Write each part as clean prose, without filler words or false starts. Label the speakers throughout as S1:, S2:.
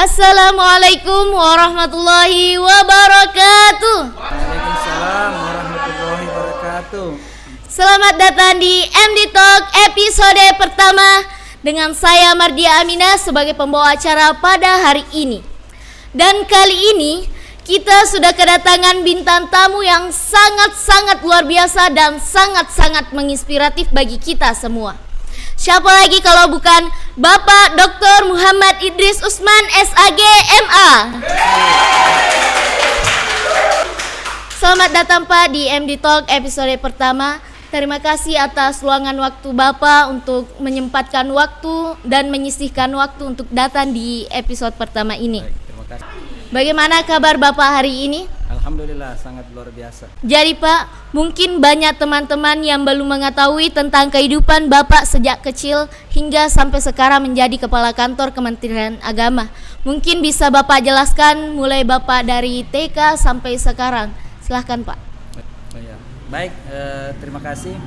S1: Assalamualaikum warahmatullahi wabarakatuh.
S2: Waalaikumsalam warahmatullahi wabarakatuh.
S1: Selamat datang di MD Talk episode pertama dengan saya Mardia Aminah sebagai pembawa acara pada hari ini. Dan kali ini kita sudah kedatangan bintang tamu yang sangat-sangat luar biasa dan sangat-sangat menginspiratif bagi kita semua. Siapa lagi kalau bukan Bapak Dr. Muhammad Idris Usman SAG MA. Selamat datang Pak di MD Talk episode pertama. Terima kasih atas luangan waktu Bapak untuk menyempatkan waktu dan menyisihkan waktu untuk datang di episode pertama ini.
S2: Baik, terima kasih.
S1: Bagaimana kabar Bapak hari ini?
S2: Alhamdulillah sangat luar biasa.
S1: Jadi Pak, mungkin banyak teman-teman yang belum mengetahui tentang kehidupan Bapak sejak kecil hingga sampai sekarang menjadi Kepala Kantor Kementerian Agama. Mungkin bisa Bapak jelaskan mulai Bapak dari TK sampai sekarang. Silahkan Pak.
S2: Baik, terima kasih.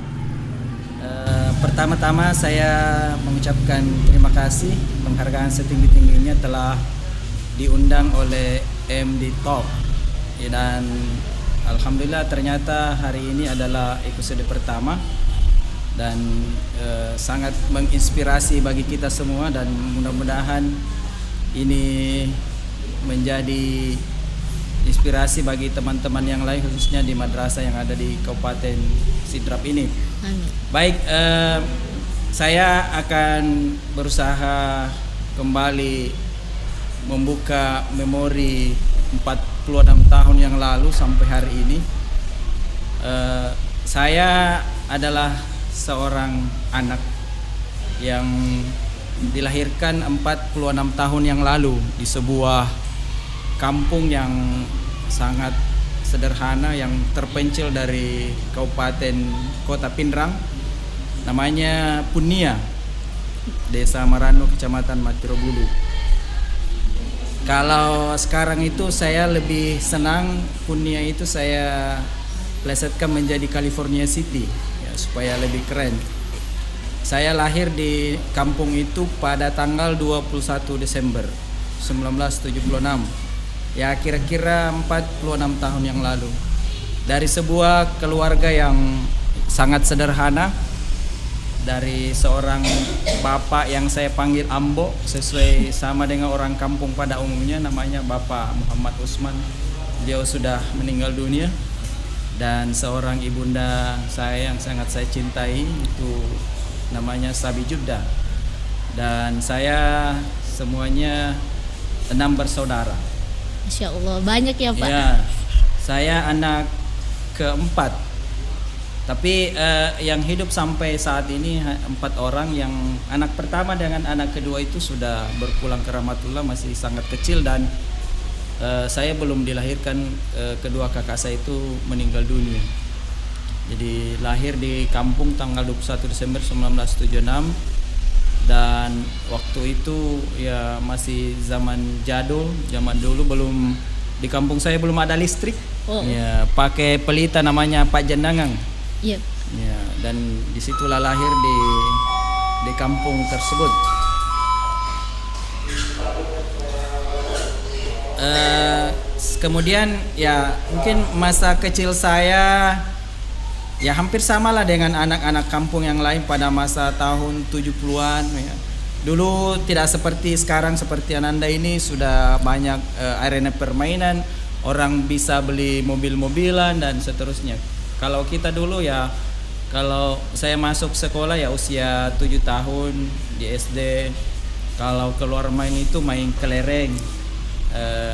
S2: Pertama-tama saya mengucapkan terima kasih, penghargaan setinggi-tingginya telah diundang oleh MD Talk. Dan alhamdulillah ternyata hari ini adalah episode pertama dan sangat menginspirasi bagi kita semua, dan mudah-mudahan ini menjadi inspirasi bagi teman-teman yang lain, khususnya di madrasah yang ada di Kabupaten Sidrap ini.
S1: Amin.
S2: Baik, saya akan berusaha kembali membuka memori 46 tahun yang lalu sampai hari ini. Saya adalah seorang anak yang dilahirkan 46 tahun yang lalu di sebuah kampung yang sangat sederhana yang terpencil dari Kabupaten Kota Pindrang, namanya Punia, Desa Marano, Kecamatan Matirobulu. Kalau sekarang itu saya lebih senang Punia itu saya plesetkan menjadi California City ya, supaya lebih keren. Saya lahir di kampung itu pada tanggal 21 Desember 1976. Ya kira-kira 46 tahun yang lalu. Dari sebuah keluarga yang sangat sederhana, dari seorang bapak yang saya panggil Ambo sesuai sama dengan orang kampung pada umumnya, namanya Bapak Muhammad Usman. Beliau sudah meninggal dunia. Dan seorang ibunda saya yang sangat saya cintai itu namanya Sabi Judda. Dan saya semuanya 6 bersaudara.
S1: Masya Allah, banyak ya Pak.
S2: Ya, saya anak keempat. Tapi yang hidup sampai saat ini 4 orang. Yang anak pertama dengan anak kedua itu sudah berpulang ke rahmatullah, masih sangat kecil, dan saya belum dilahirkan. Kedua kakak saya itu meninggal dunia. Jadi lahir di kampung tanggal 21 Desember 1976. Dan waktu itu ya masih zaman jadul, zaman dulu belum, di kampung saya belum ada listrik. Ya, pakai pelita namanya Pak Jendangang.
S1: Iya.
S2: Ya, dan disitulah lahir di kampung tersebut. Kemudian ya mungkin masa kecil saya ya hampir samalah dengan anak-anak kampung yang lain pada masa tahun 70-an ya. Dulu tidak seperti sekarang, seperti Ananda ini sudah banyak arena permainan, orang bisa beli mobil-mobilan dan seterusnya. Kalau kita dulu ya, kalau saya masuk sekolah ya usia 7 tahun di SD. Kalau keluar main itu main kelereng.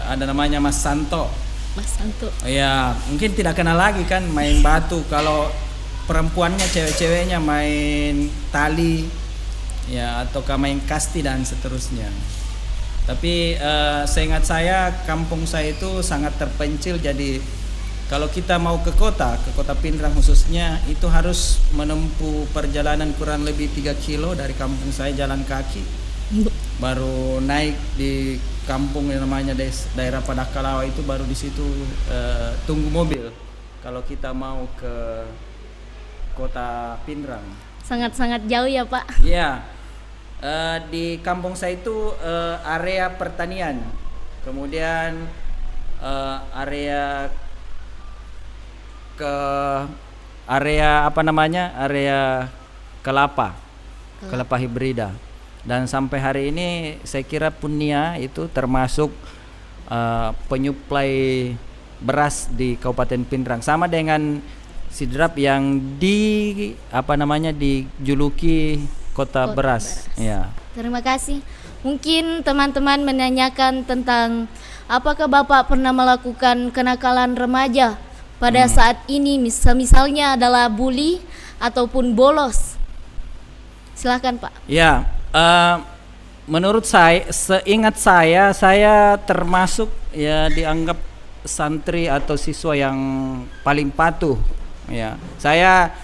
S2: Ada namanya Mas Santo.
S1: Mas Santo.
S2: Ya, mungkin tidak kenal lagi kan main batu. Kalau perempuannya, cewek-ceweknya main tali ya, atau main kasti dan seterusnya. Tapi seingat saya kampung saya itu sangat terpencil. Jadi kalau kita mau ke kota Pindrang khususnya, itu harus menempuh perjalanan kurang lebih 3 kilo dari kampung saya jalan kaki. Baru naik di kampung yang namanya daerah Padakalawa itu, baru di situ tunggu mobil kalau kita mau ke kota Pindrang.
S1: Sangat-sangat jauh ya Pak.
S2: Iya. Di kampung saya itu area pertanian, kemudian area ke area apa namanya, area kelapa hibrida. Dan sampai hari ini saya kira Punia itu termasuk penyuplai beras di Kabupaten Pindrang, sama dengan Sidrap yang dijuluki kota beras. Ya.
S1: Terima kasih. Mungkin teman-teman menanyakan tentang apakah Bapak pernah melakukan kenakalan remaja pada saat ini, misalnya adalah bully ataupun bolos. Silakan Pak.
S2: Ya, menurut saya, seingat saya termasuk ya dianggap santri atau siswa yang paling patuh. Ya, saya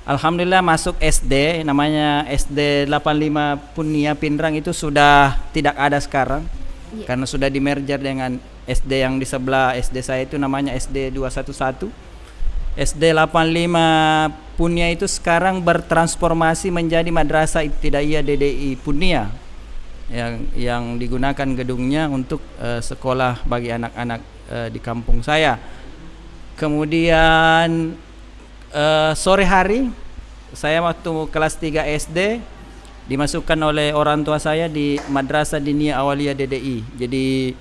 S2: alhamdulillah masuk SD, namanya SD 85 Punia Pindrang, itu sudah tidak ada sekarang. Karena sudah di merger dengan SD yang di sebelah SD saya itu, namanya SD 211. SD 85 Punia itu sekarang bertransformasi menjadi Madrasah Ibtidaiyah DDI Punia yang digunakan gedungnya untuk sekolah bagi anak-anak di kampung saya. Kemudian sore hari saya waktu kelas 3 SD dimasukkan oleh orang tua saya di Madrasah Diniyah Awaliyah DDI. Jadi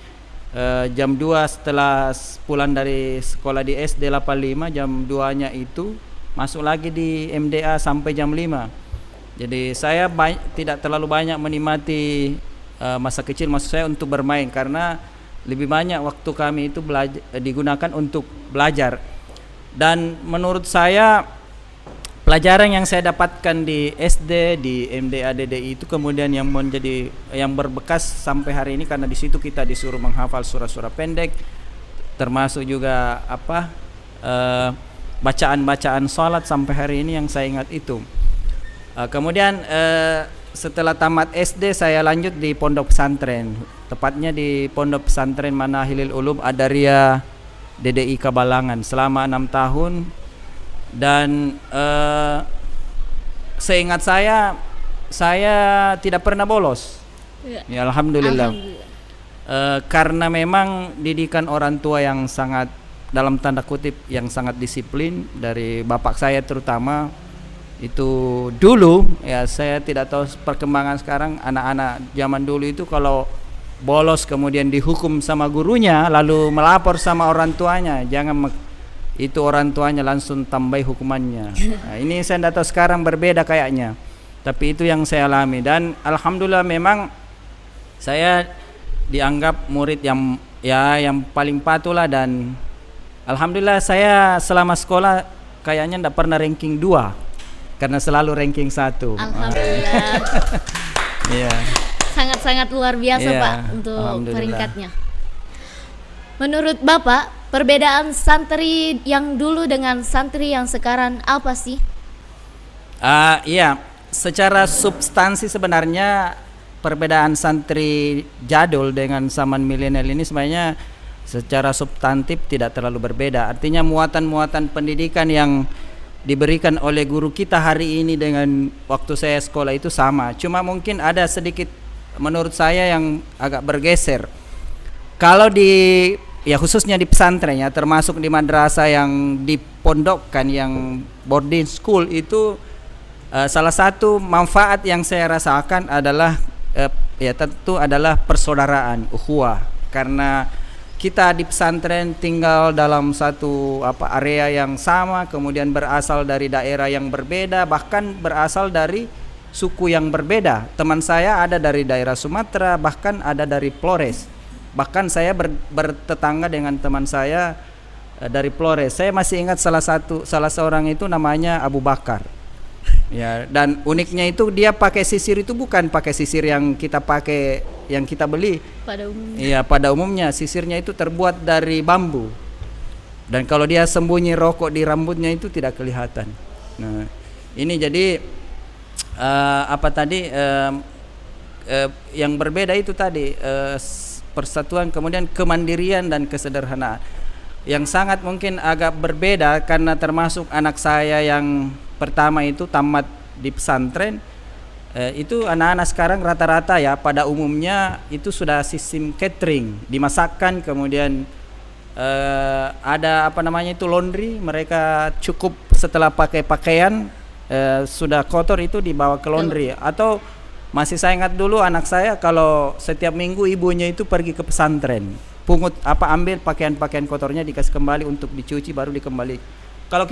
S2: jam 2 setelah pulang dari sekolah di SD 85, jam 2-nya itu masuk lagi di MDA sampai jam 5. Jadi saya tidak terlalu banyak menikmati masa kecil maksud saya untuk bermain, karena lebih banyak waktu kami itu digunakan untuk belajar. Dan menurut saya pelajaran yang saya dapatkan di SD, di MDA DDI itu kemudian yang berbekas sampai hari ini, karena di situ kita disuruh menghafal surah-surah pendek, termasuk juga bacaan-bacaan salat sampai hari ini yang saya ingat itu. Kemudian setelah tamat SD saya lanjut di pondok pesantren, tepatnya di pondok pesantren Manahilil Ulum Adaria DDI Kabalangan selama 6 tahun. Dan seingat saya tidak pernah bolos. Ya, alhamdulillah. Karena memang didikan orang tua yang sangat, dalam tanda kutip, yang sangat disiplin dari bapak saya terutama. Itu dulu ya, saya tidak tahu perkembangan sekarang. Anak-anak zaman dulu itu kalau bolos kemudian dihukum sama gurunya lalu melapor sama orang tuanya, itu orang tuanya langsung tambah hukumannya. Nah, ini saya tidak tahu sekarang berbeda kayaknya, tapi itu yang saya alami. Dan alhamdulillah memang saya dianggap murid yang paling patuh lah. Dan alhamdulillah saya selama sekolah kayaknya tidak pernah ranking 2, karena selalu ranking 1.
S1: Alhamdulillah.
S2: Iya.
S1: Sangat-sangat luar biasa Pak untuk peringkatnya. Menurut Bapak, perbedaan santri yang dulu dengan santri yang sekarang apa sih?
S2: Iya, secara substansi sebenarnya perbedaan santri jadul dengan zaman milenial ini sebenarnya secara substantif tidak terlalu berbeda. Artinya muatan-muatan pendidikan yang diberikan oleh guru kita hari ini dengan waktu saya sekolah itu sama. Cuma mungkin ada sedikit menurut saya yang agak bergeser. Kalau khususnya di pesantren ya, termasuk di madrasah yang dipondokkan, yang boarding school itu, salah satu manfaat yang saya rasakan adalah tentu adalah persaudaraan, ukhuwah. Karena kita di pesantren tinggal dalam satu area yang sama, kemudian berasal dari daerah yang berbeda, bahkan berasal dari suku yang berbeda. Teman saya ada dari daerah Sumatera, bahkan ada dari Flores. Bahkan saya bertetangga dengan teman saya dari Flores. Saya masih ingat salah seorang itu namanya Abu Bakar. Ya, dan uniknya itu dia pakai sisir itu bukan pakai sisir yang kita pakai, yang kita beli.
S1: Pada umumnya.
S2: Iya, pada umumnya sisirnya itu terbuat dari bambu. Dan kalau dia sembunyi rokok di rambutnya itu tidak kelihatan. Nah, ini jadi yang berbeda itu tadi persatuan, kemudian kemandirian dan kesederhanaan. Yang sangat mungkin agak berbeda karena termasuk anak saya yang pertama itu tamat di pesantren, Itu anak-anak sekarang rata-rata ya pada umumnya itu sudah sistem catering, dimasakkan, kemudian ada apa namanya itu laundry, mereka cukup setelah pakai pakaian sudah kotor itu dibawa ke laundry. Atau masih saya ingat dulu anak saya kalau setiap minggu ibunya itu pergi ke pesantren, pungut ambil pakaian-pakaian kotornya dikasih kembali untuk dicuci baru dikembali. Kalau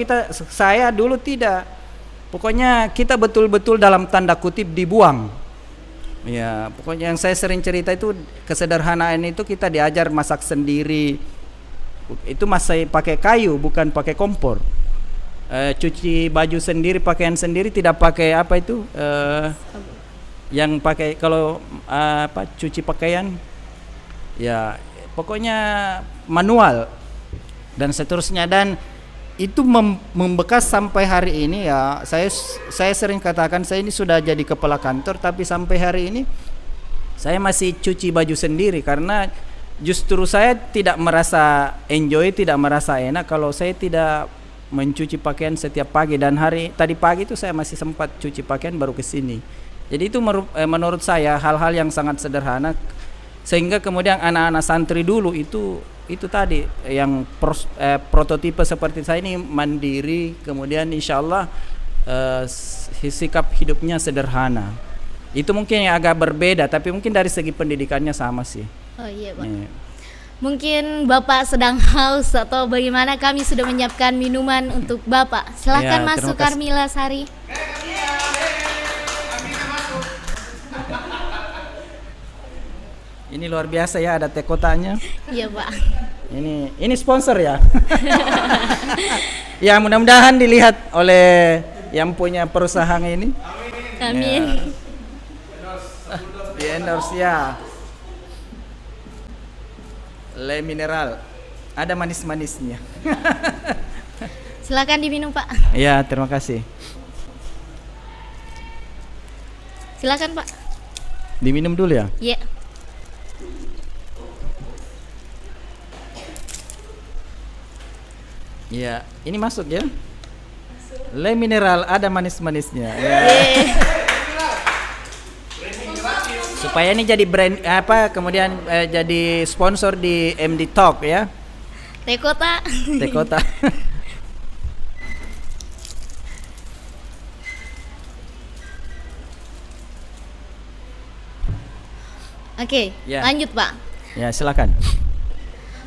S2: saya dulu tidak. Pokoknya kita betul-betul dalam tanda kutip dibuang. Ya, pokoknya yang saya sering cerita itu kesederhanaan itu kita diajar masak sendiri. Itu masih pakai kayu, bukan pakai kompor. Cuci baju sendiri, pakaian sendiri, tidak pakai apa itu? Yang pakai kalau cuci pakaian. Ya, pokoknya manual dan seterusnya, dan itu membekas sampai hari ini ya. Saya sering katakan saya ini sudah jadi kepala kantor, tapi sampai hari ini saya masih cuci baju sendiri karena justru saya tidak merasa enjoy, tidak merasa enak kalau saya tidak mencuci pakaian setiap pagi. Dan tadi pagi itu saya masih sempat cuci pakaian baru ke sini. Jadi itu menurut saya hal-hal yang sangat sederhana, sehingga kemudian anak-anak santri dulu itu tadi yang prototipe seperti saya ini mandiri, kemudian insya Allah sikap hidupnya sederhana. Itu mungkin yang agak berbeda, tapi mungkin dari segi pendidikannya sama sih.
S1: Oh iya Pak. Mungkin Bapak sedang haus atau bagaimana, kami sudah menyiapkan minuman untuk Bapak. Silahkan masuk Carmila Sari.
S2: Ini luar biasa ya, ada teh kotanya.
S1: Iya Pak.
S2: Ini sponsor ya. Ya mudah-mudahan dilihat oleh yang punya perusahaan ini.
S1: Amin.
S2: Di endorse ya. Le mineral, ada manis-manisnya.
S1: Silakan diminum Pak.
S2: Ya, terima kasih.
S1: Silakan Pak.
S2: Diminum dulu ya.
S1: Iya.
S2: Ya, ini masuk ya. Le mineral, ada manis-manisnya. Ya. Supaya ini jadi brand kemudian jadi sponsor di MD Talk ya.
S1: Teh Kota.
S2: Teh Kota.
S1: Oke, lanjut Pak.
S2: Ya, silakan.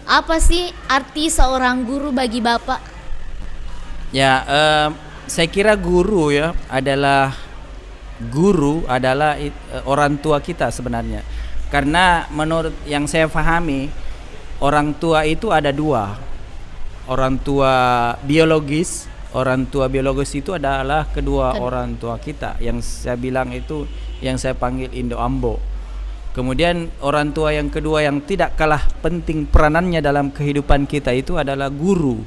S1: Apa sih arti seorang guru bagi Bapak?
S2: Ya, saya kira guru adalah orang tua kita sebenarnya. Karena menurut yang saya pahami, orang tua itu ada dua. Orang tua biologis itu adalah kedua orang tua kita. Yang saya bilang itu, yang saya panggil Indo Ambo. Kemudian orang tua yang kedua yang tidak kalah penting peranannya dalam kehidupan kita itu adalah guru,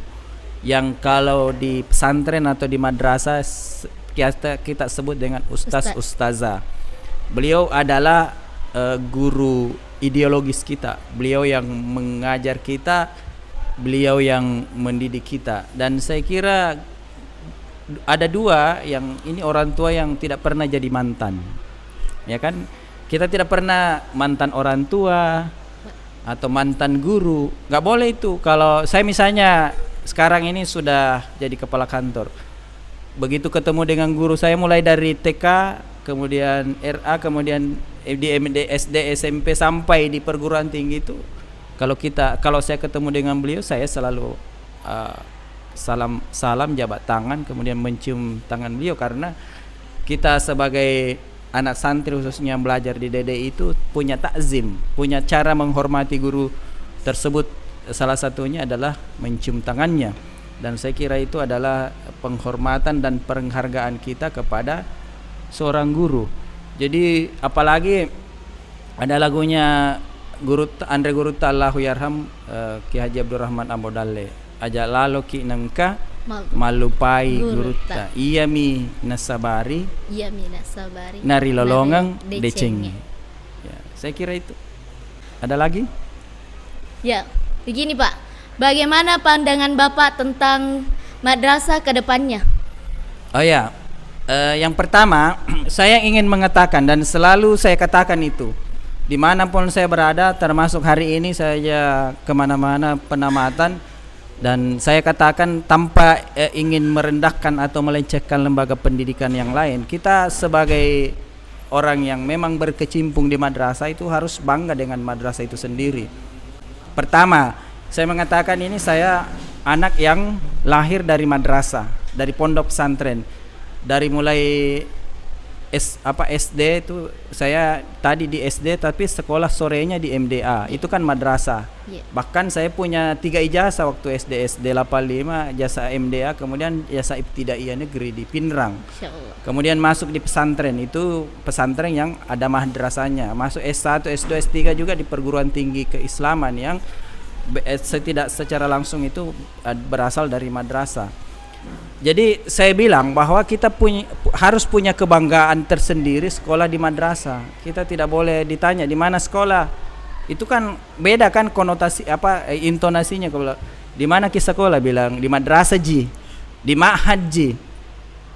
S2: yang kalau di pesantren atau di madrasah kita sebut dengan ustazah. Beliau adalah guru ideologis kita, beliau yang mengajar kita, beliau yang mendidik kita. Dan saya kira ada dua yang ini orang tua yang tidak pernah jadi mantan, ya kan? Kita tidak pernah mantan orang tua atau mantan guru, nggak boleh itu. Kalau saya misalnya sekarang ini sudah jadi kepala kantor, begitu ketemu dengan guru saya mulai dari TK, kemudian RA, kemudian di SD, SMP sampai di perguruan tinggi itu, kalau saya ketemu dengan beliau, saya selalu salam jabat tangan, kemudian mencium tangan beliau, karena kita sebagai anak santri khususnya yang belajar di DDI itu punya takzim, punya cara menghormati guru tersebut. Salah satunya adalah mencium tangannya, dan saya kira itu adalah penghormatan dan penghargaan kita kepada seorang guru. Jadi apalagi ada lagunya Andre Guruta Allahu Yarham, Ki Haji Abdurrahman Ambodalle, aja lalo ki nengka malupai guruta iya mi nasabari nari lolongang decengi. Ya, saya kira itu. Ada lagi?
S1: Ya, begini Pak, bagaimana pandangan Bapak tentang madrasah ke depannya?
S2: Oh ya, Yang pertama, saya ingin mengatakan dan selalu saya katakan itu, dimanapun saya berada, termasuk hari ini saya kemana-mana penamatan, dan saya katakan tanpa ingin merendahkan atau melecehkan lembaga pendidikan yang lain. Kita sebagai orang yang memang berkecimpung di madrasah itu harus bangga dengan madrasah itu sendiri. Pertama, saya mengatakan ini saya anak yang lahir dari madrasah, dari pondok pesantren. Dari mulai SD itu saya tadi di SD tapi sekolah sorenya di MDA. Itu kan madrasah. Bahkan saya punya 3 ijazah waktu SD 85, ijazah MDA, kemudian ijazah Ibtidaiyah Negeri di Pinrang. Kemudian masuk di pesantren, itu pesantren yang ada madrasahnya. Masuk S1, S2, S3 juga di perguruan tinggi keislaman yang tidak secara langsung itu berasal dari madrasah. Jadi saya bilang bahwa kita harus punya kebanggaan tersendiri sekolah di madrasah. Kita tidak boleh ditanya di mana sekolah. Itu kan beda kan konotasi intonasinya. Kalau di mana kita sekolah, bilang di madrasah ji, di ma'had ji.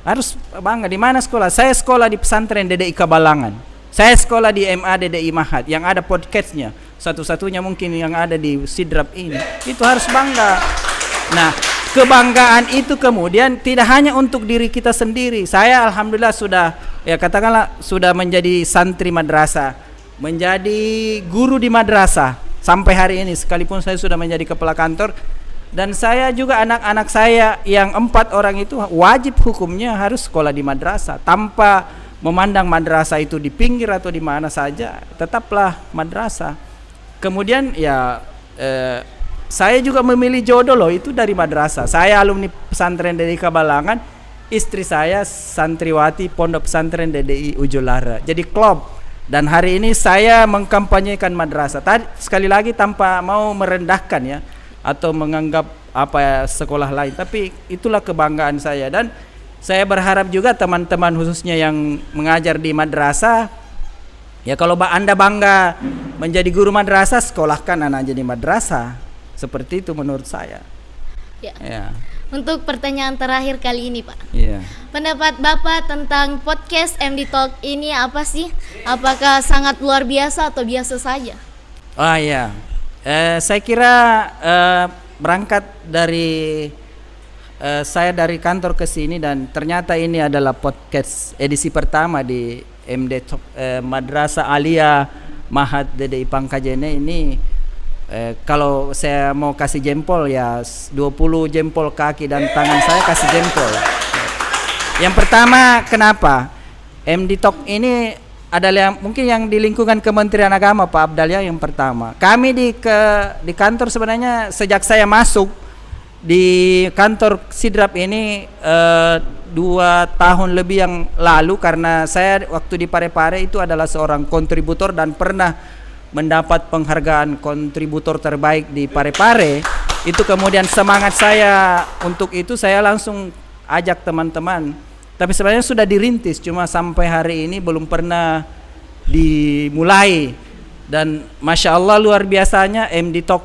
S2: Harus bangga di mana sekolah. Saya sekolah di pesantren DDI Kabalangan. Saya sekolah di MA DDI Mahad yang ada podcastnya. Satu-satunya mungkin yang ada di Sidrap ini. Itu harus bangga. Nah, kebanggaan itu kemudian tidak hanya untuk diri kita sendiri. Saya alhamdulillah sudah sudah menjadi santri madrasah, menjadi guru di madrasah sampai hari ini, sekalipun saya sudah menjadi kepala kantor. Dan saya juga anak-anak saya yang 4 orang itu wajib hukumnya harus sekolah di madrasah, tanpa memandang madrasah itu di pinggir atau di mana saja, tetaplah madrasah. Kemudian saya juga memilih jodoh loh, itu dari madrasah. Saya alumni pesantren DDI Kabalangan, istri saya santriwati pondok pesantren DDI Ujolara. Jadi klub. Dan hari ini saya mengkampanyekan madrasah. Tadi sekali lagi tanpa mau merendahkan ya atau menganggap sekolah lain, tapi itulah kebanggaan saya. Dan saya berharap juga teman-teman khususnya yang mengajar di madrasah, ya kalau Anda bangga menjadi guru madrasah, sekolahkan anak jadi madrasah. Seperti itu menurut saya. Ya.
S1: Untuk pertanyaan terakhir kali ini, Pak.
S2: Ya.
S1: Pendapat Bapak tentang podcast MD Talk ini apa sih? Apakah sangat luar biasa atau biasa saja?
S2: Saya kira berangkat dari saya dari kantor ke sini dan ternyata ini adalah podcast edisi pertama di MD Talk, Madrasah Aliyah Mahad DDI Pangkajene ini. Kalau saya mau kasih jempol ya 20 jempol kaki dan tangan saya kasih jempol. Yang pertama, kenapa MD Talk ini adalah mungkin yang di lingkungan Kementerian Agama, Pak Abdalya. Yang pertama, kami di kantor sebenarnya sejak saya masuk di kantor Sidrap ini 2 tahun lebih yang lalu, karena saya waktu di Parepare itu adalah seorang kontributor dan pernah mendapat penghargaan kontributor terbaik di Parepare. Itu kemudian semangat saya untuk itu, saya langsung ajak teman-teman. Tapi sebenarnya sudah dirintis, cuma sampai hari ini belum pernah dimulai. Dan Masya Allah luar biasanya MD Talk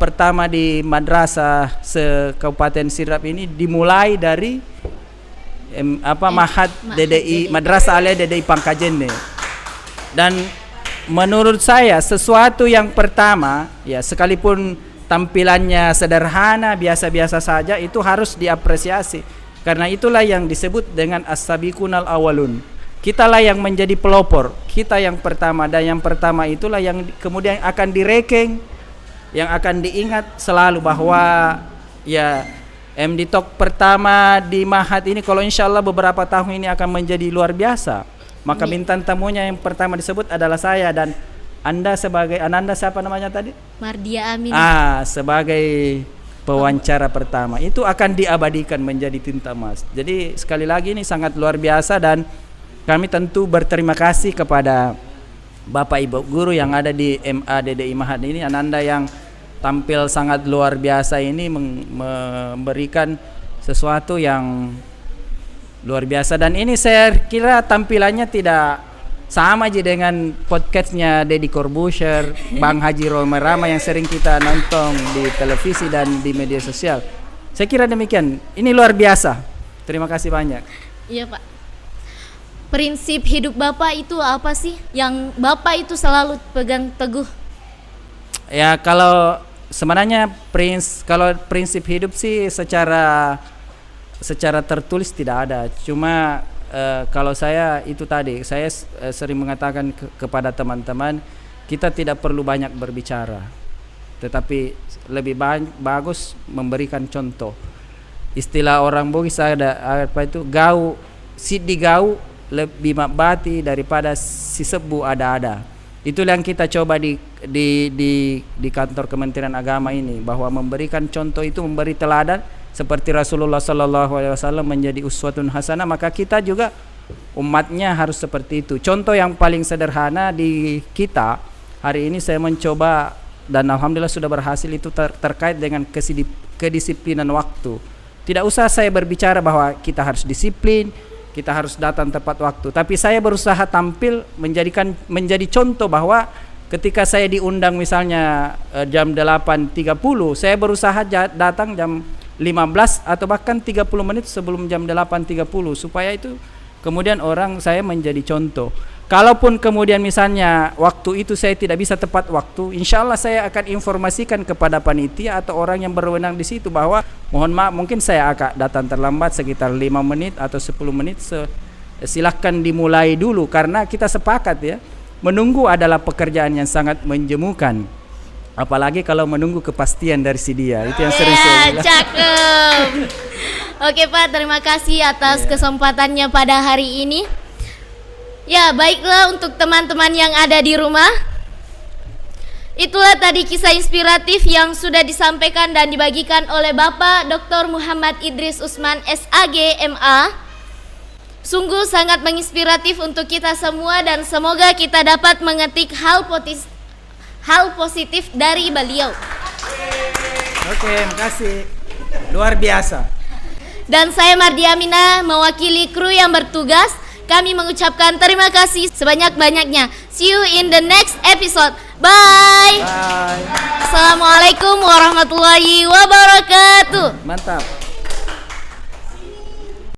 S2: pertama di madrasah se-Kabupaten Sidrap ini dimulai dari Mahad DDI, Madrasah Aliyah DDI Pangkajene. Dan menurut saya sesuatu yang pertama ya, sekalipun tampilannya sederhana biasa-biasa saja, itu harus diapresiasi, karena itulah yang disebut dengan as-sabiqunal awalun. Kitalah yang menjadi pelopor, kita yang pertama, dan yang pertama itulah yang kemudian akan direkeng, yang akan diingat selalu bahwa ya MD Talk pertama di Mahad ini kalau insya Allah beberapa tahun ini akan menjadi luar biasa. Maka bintang tamunya yang pertama disebut adalah saya, dan Anda sebagai Ananda, siapa namanya tadi?
S1: Mardia Aminah.
S2: Sebagai pewawancara pertama. Itu akan diabadikan menjadi tinta emas. Jadi sekali lagi ini sangat luar biasa, dan kami tentu berterima kasih kepada Bapak Ibu guru yang ada di MA DDI Mahad ini, Ananda yang tampil sangat luar biasa ini, memberikan sesuatu yang luar biasa. Dan ini saya kira tampilannya tidak sama aja dengan podcastnya Deddy Corbuzier, Bang Haji Roma yang sering kita nonton di televisi dan di media sosial. Saya kira demikian. Ini luar biasa. Terima kasih banyak.
S1: Iya Pak. prinsip hidup Bapak itu apa sih yang Bapak itu selalu pegang teguh?
S2: Ya kalau sebenarnya kalau prinsip hidup sih secara tertulis tidak ada. Cuma kalau saya itu tadi saya sering mengatakan kepada teman-teman, kita tidak perlu banyak berbicara, tetapi lebih bagus memberikan contoh. Istilah orang Bugis ada apa itu, gau sidi gau lebih mabati daripada si sebu ada. Itulah yang kita coba di kantor Kementerian Agama ini, bahwa memberikan contoh itu memberi teladan seperti Rasulullah SAW menjadi uswatun hasanah, maka kita juga umatnya harus seperti itu. Contoh yang paling sederhana di kita hari ini saya mencoba dan alhamdulillah sudah berhasil itu terkait dengan kedisiplinan waktu. Tidak usah saya berbicara bahwa kita harus disiplin, kita harus datang tepat waktu, tapi saya berusaha tampil menjadi contoh bahwa ketika saya diundang misalnya jam 8.30, saya berusaha datang jam 15 atau bahkan 30 menit sebelum jam 8.30 supaya itu kemudian orang saya menjadi contoh. Kalaupun kemudian misalnya waktu itu saya tidak bisa tepat waktu, insya Allah saya akan informasikan kepada panitia atau orang yang berwenang di situ bahwa mohon maaf mungkin saya akan datang terlambat sekitar 5 menit atau 10 menit. Silahkan dimulai dulu, karena kita sepakat ya, menunggu adalah pekerjaan yang sangat menjemukan. Apalagi kalau menunggu kepastian dari si dia, itu yang sering saya bilang.
S1: Cakep. Oke Pak, terima kasih atas kesempatannya pada hari ini. Ya, baiklah untuk teman-teman yang ada di rumah. Itulah tadi kisah inspiratif yang sudah disampaikan dan dibagikan oleh Bapak Dr. Muhammad Idris Usman SAG MA. Sungguh sangat menginspiratif untuk kita semua dan semoga kita dapat mengetik hal positif dari beliau.
S2: Oke, makasih. Luar biasa.
S1: Dan saya Mardia Amina mewakili kru yang bertugas. Kami mengucapkan terima kasih sebanyak-banyaknya. See you in the next episode. Bye.
S2: Bye.
S1: Assalamualaikum warahmatullahi wabarakatuh.
S2: Mantap.